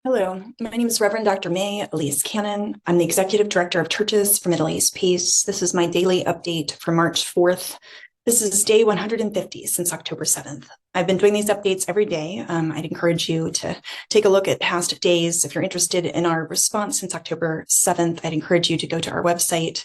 Hello, my name is Reverend Dr. May Elise Cannon. I'm the Executive Director of Churches for Middle East Peace. This is my daily update for March 4th. This is day 150 since October 7th. I've been doing these updates every day. I'd encourage you to take a look at past days. If you're interested in our response since October 7th, I'd encourage you to go to our website.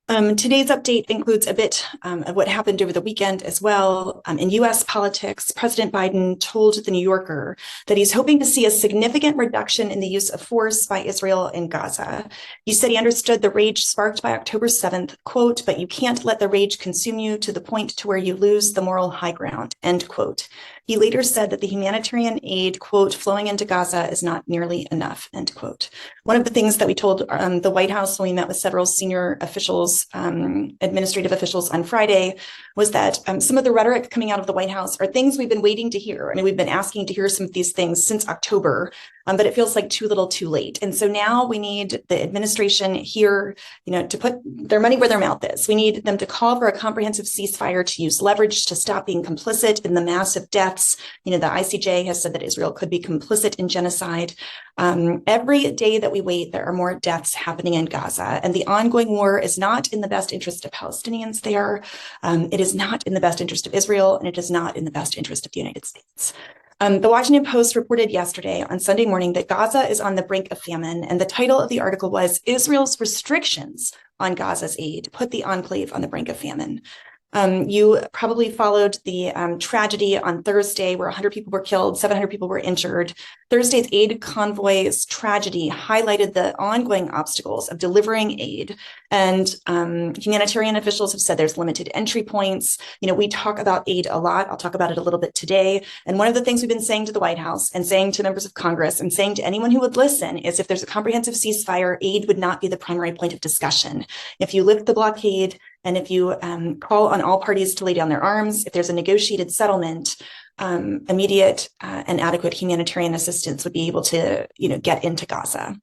Today's update includes a bit of what happened over the weekend as well. In U.S. politics, President Biden told The New Yorker that he's hoping to see a significant reduction in the use of force by Israel in Gaza. He said he understood the rage sparked by October 7th, quote, "but you can't let the rage consume you to the point to where you lose the moral high ground," end quote. He later said that the humanitarian aid, quote, "flowing into Gaza is not nearly enough," end quote. One of the things that we told the White House when we met with several senior officials, administrative officials on Friday, was that some of the rhetoric coming out of the White House are things we've been waiting to hear. I mean, we've been asking to hear some of these things since October, but it feels like too little too late. And so now we need the administration here, to put their money where their mouth is. We need them to call for a comprehensive ceasefire, to use leverage to stop being complicit in the massive deaths. The ICJ has said that Israel could be complicit in genocide. Every day that we wait, there are more deaths happening in Gaza, and the ongoing war is not in the best interest of Palestinians there. It is not in the best interest of Israel, and it is not in the best interest of the United States. The Washington Post reported yesterday on Sunday morning that Gaza is on the brink of famine, and the title of the article was "Israel's Restrictions on Gaza's Aid Put the Enclave on the Brink of Famine." You probably followed the tragedy on Thursday where 100 people were killed, 700 people were injured. Thursday's aid convoy's tragedy highlighted the ongoing obstacles of delivering aid. And humanitarian officials have said there's limited entry points. We talk about aid a lot. I'll talk about it a little bit today. And one of the things we've been saying to the White House and saying to members of Congress and saying to anyone who would listen is if there's a comprehensive ceasefire, aid would not be the primary point of discussion. If you lift the blockade, and if you call on all parties to lay down their arms, if there's a negotiated settlement, immediate and adequate humanitarian assistance would be able to, get into Gaza.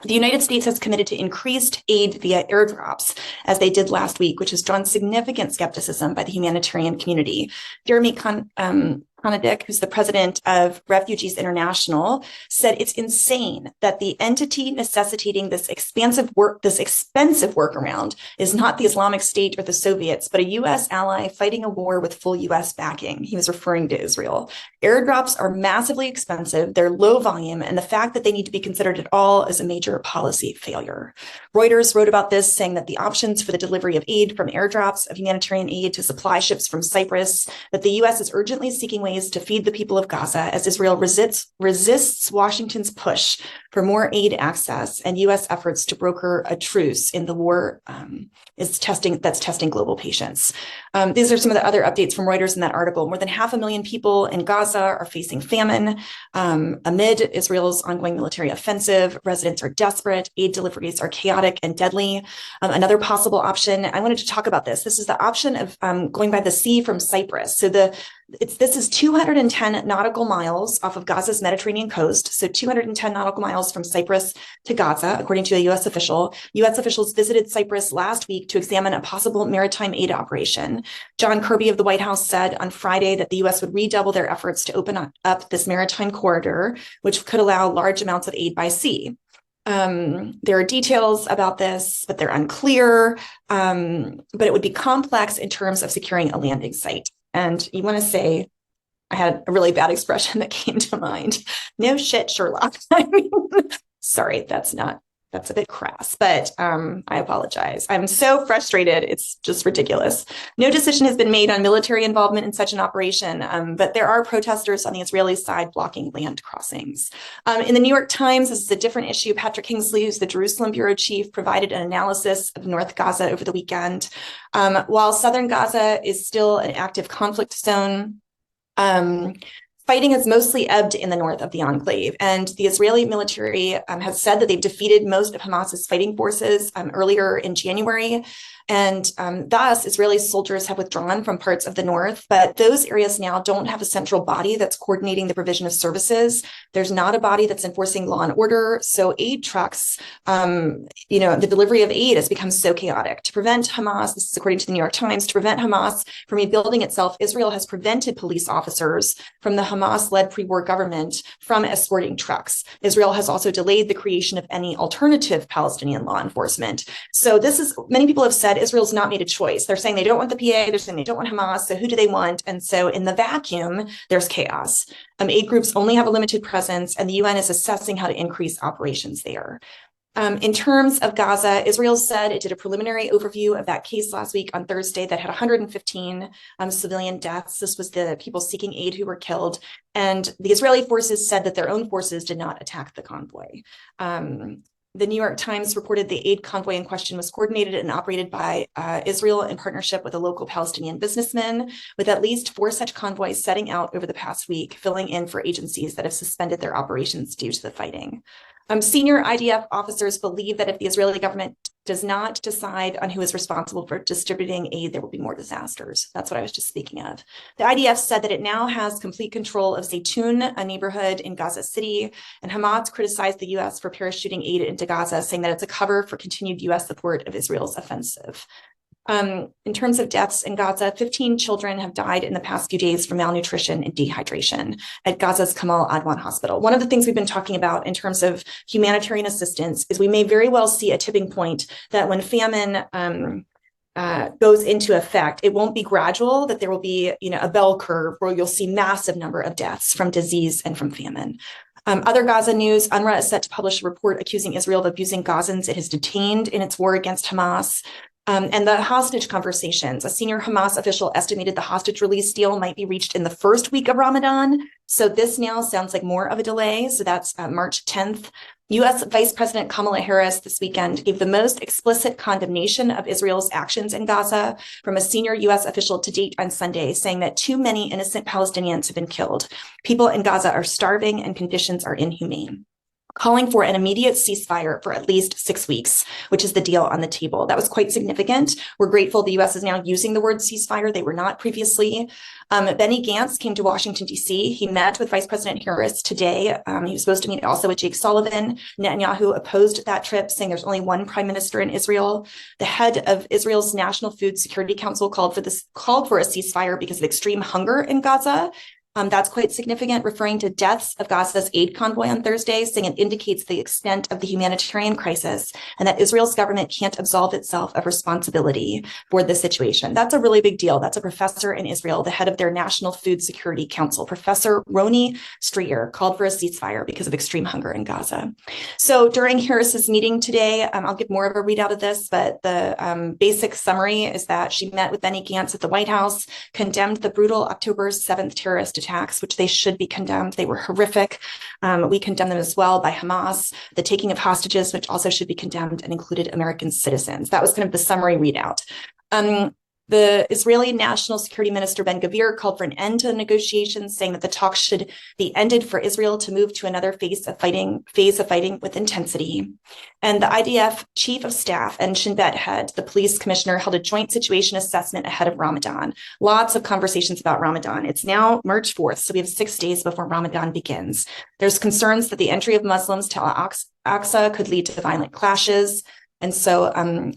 The United States has committed to increased aid via airdrops, as they did last week, which has drawn significant skepticism by the humanitarian community. Jeremy Konadic, who's the president of Refugees International, said it's insane that the entity necessitating this expensive workaround is not the Islamic State or the Soviets, but a U.S. ally fighting a war with full U.S. backing. He was referring to Israel. Airdrops are massively expensive, they're low volume, and the fact that they need to be considered at all is a major policy failure. Reuters wrote about this, saying that the options for the delivery of aid from airdrops of humanitarian aid to supply ships from Cyprus, that the U.S. is urgently seeking ways to feed the people of Gaza as Israel resists Washington's push for more aid access and U.S. efforts to broker a truce in the war that's testing global patience. These are some of the other updates from Reuters in that article. More than 500,000 people in Gaza are facing famine amid Israel's ongoing military offensive. Residents are desperate. Aid deliveries are chaotic and deadly. Another possible option, I wanted to talk about this. This is the option of going by the sea from Cyprus. So this is 210 nautical miles off of Gaza's Mediterranean coast. So 210 nautical miles from Cyprus to Gaza, according to a U.S. official. U.S. officials visited Cyprus last week to examine a possible maritime aid operation. John Kirby of the White House said on Friday that the U.S. would redouble their efforts to open up this maritime corridor, which could allow large amounts of aid by sea. There are details about this, but they're unclear. But it would be complex in terms of securing a landing site. And you want to say, I had a really bad expression that came to mind. No shit, Sherlock. I mean, sorry, that's a bit crass, but I apologize. I'm so frustrated. It's just ridiculous. No decision has been made on military involvement in such an operation, but there are protesters on the Israeli side blocking land crossings. In the New York Times, this is a different issue. Patrick Kingsley, who's the Jerusalem bureau chief, provided an analysis of North Gaza over the weekend. While southern Gaza is still an active conflict zone, fighting has mostly ebbed in the north of the enclave, and the Israeli military has said that they've defeated most of Hamas's fighting forces earlier in January. And thus, Israeli soldiers have withdrawn from parts of the north, but those areas now don't have a central body that's coordinating the provision of services. There's not a body that's enforcing law and order. So aid trucks, the delivery of aid has become so chaotic. To prevent Hamas, this is according to the New York Times, to prevent Hamas from rebuilding itself, Israel has prevented police officers from the Hamas-led pre-war government from escorting trucks. Israel has also delayed the creation of any alternative Palestinian law enforcement. So many people have said Israel's not made a choice. They're saying they don't want the PA, they're saying they don't want Hamas, so who do they want? And so in the vacuum, there's chaos. Aid groups only have a limited presence, and the UN is assessing how to increase operations there. In terms of Gaza, Israel said it did a preliminary overview of that case last week on Thursday that had 115 civilian deaths. This was the people seeking aid who were killed. And the Israeli forces said that their own forces did not attack the convoy. The New York Times reported the aid convoy in question was coordinated and operated by Israel in partnership with a local Palestinian businessman, with at least 4 such convoys setting out over the past week, filling in for agencies that have suspended their operations due to the fighting. Senior IDF officers believe that if the Israeli government does not decide on who is responsible for distributing aid, there will be more disasters. That's what I was just speaking of. The IDF said that it now has complete control of Zaytun, a neighborhood in Gaza City, and Hamas criticized the U.S. for parachuting aid into Gaza, saying that it's a cover for continued U.S. support of Israel's offensive. In terms of deaths in Gaza, 15 children have died in the past few days from malnutrition and dehydration at Gaza's Kamal Adwan Hospital. One of the things we've been talking about in terms of humanitarian assistance is we may very well see a tipping point that when famine goes into effect, it won't be gradual, that there will be a bell curve where you'll see massive number of deaths from disease and from famine. Other Gaza news, UNRWA is set to publish a report accusing Israel of abusing Gazans it has detained in its war against Hamas. And the hostage conversations, a senior Hamas official estimated the hostage release deal might be reached in the first week of Ramadan. So this now sounds like more of a delay. So that's March 10th. U.S. Vice President Kamala Harris this weekend gave the most explicit condemnation of Israel's actions in Gaza from a senior U.S. official to date on Sunday, saying that too many innocent Palestinians have been killed. People in Gaza are starving and conditions are inhumane, calling for an immediate ceasefire for at least 6 weeks, which is the deal on the table. That was quite significant. We're grateful the U.S. is now using the word ceasefire. They were not previously. Benny Gantz came to Washington, D.C. He met with Vice President Harris today. He was supposed to meet also with Jake Sullivan. Netanyahu opposed that trip, saying there's only one prime minister in Israel. The head of Israel's National Food Security Council called for a ceasefire because of extreme hunger in Gaza. That's quite significant, referring to deaths of Gaza's aid convoy on Thursday, saying it indicates the extent of the humanitarian crisis and that Israel's government can't absolve itself of responsibility for the situation. That's a really big deal. That's a professor in Israel, the head of their National Food Security Council, Professor Roni Streeter, called for a ceasefire because of extreme hunger in Gaza. So during Harris's meeting today, I'll give more of a readout of this, but the basic summary is that she met with Benny Gantz at the White House, condemned the brutal October 7th terrorist attacks, which they should be condemned. They were horrific. We condemn them as well by Hamas, the taking of hostages, which also should be condemned and included American citizens. That was kind of the summary readout. The Israeli National Security Minister Ben-Gvir called for an end to negotiations, saying that the talks should be ended for Israel to move to another phase of fighting with intensity. And the IDF Chief of Staff and Shin Bet head, the police commissioner, held a joint situation assessment ahead of Ramadan. Lots of conversations about Ramadan. It's now March 4th, so we have 6 days before Ramadan begins. There's concerns that the entry of Muslims to Al-Aqsa could lead to violent clashes. And so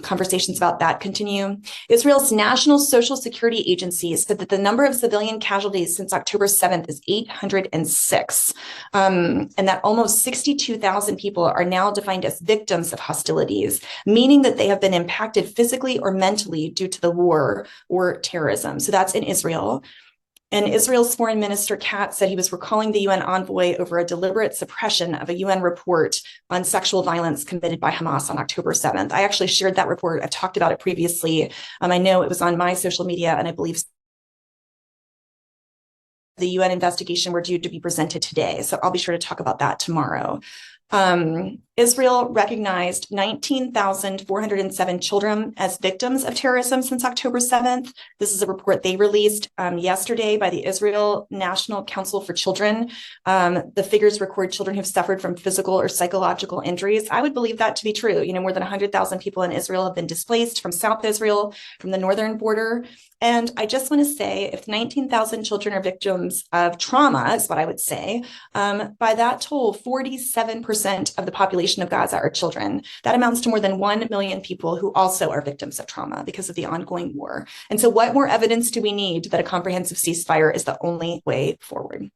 conversations about that continue. Israel's National Social Security Agency said that the number of civilian casualties since October 7th is 806, and that almost 62,000 people are now defined as victims of hostilities, meaning that they have been impacted physically or mentally due to the war or terrorism. So that's in Israel. And Israel's Foreign Minister Katz said he was recalling the UN envoy over a deliberate suppression of a UN report on sexual violence committed by Hamas on October 7th. I actually shared that report. I've talked about it previously. I know it was on my social media, and I believe the UN investigation were due to be presented today. So I'll be sure to talk about that tomorrow. Israel recognized 19,407 children as victims of terrorism since October 7th. This is a report they released yesterday by the Israel National Council for Children. The figures record children who've suffered from physical or psychological injuries. I would believe that to be true. More than 100,000 people in Israel have been displaced from South Israel, from the northern border. And I just want to say, if 19,000 children are victims of trauma, is what I would say, by that toll, 47% of the population of Gaza are children. That amounts to more than 1 million people who also are victims of trauma because of the ongoing war. And so what more evidence do we need that a comprehensive ceasefire is the only way forward?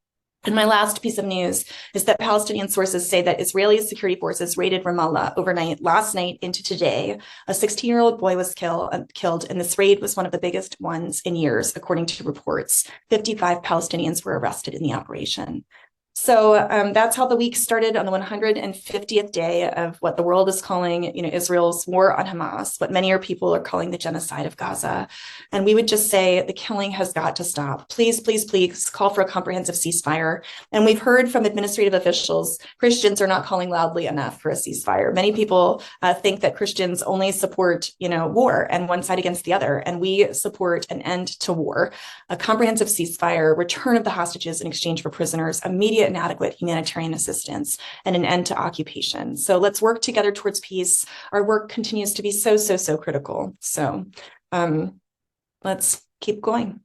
And my last piece of news is that Palestinian sources say that Israeli security forces raided Ramallah overnight last night into today. A 16-year-old boy was killed, and this raid was one of the biggest ones in years, according to reports. 55 Palestinians were arrested in the operation. So that's how the week started on the 150th day of what the world is calling, Israel's war on Hamas, what many people are calling the genocide of Gaza. And we would just say the killing has got to stop. Please, please, please call for a comprehensive ceasefire. And we've heard from administrative officials, Christians are not calling loudly enough for a ceasefire. Many people think that Christians only support, war and one side against the other. And we support an end to war, a comprehensive ceasefire, return of the hostages in exchange for prisoners, immediate and adequate humanitarian assistance, and an end to occupation. So let's work together towards peace. Our work continues to be so, so, so critical. So let's keep going.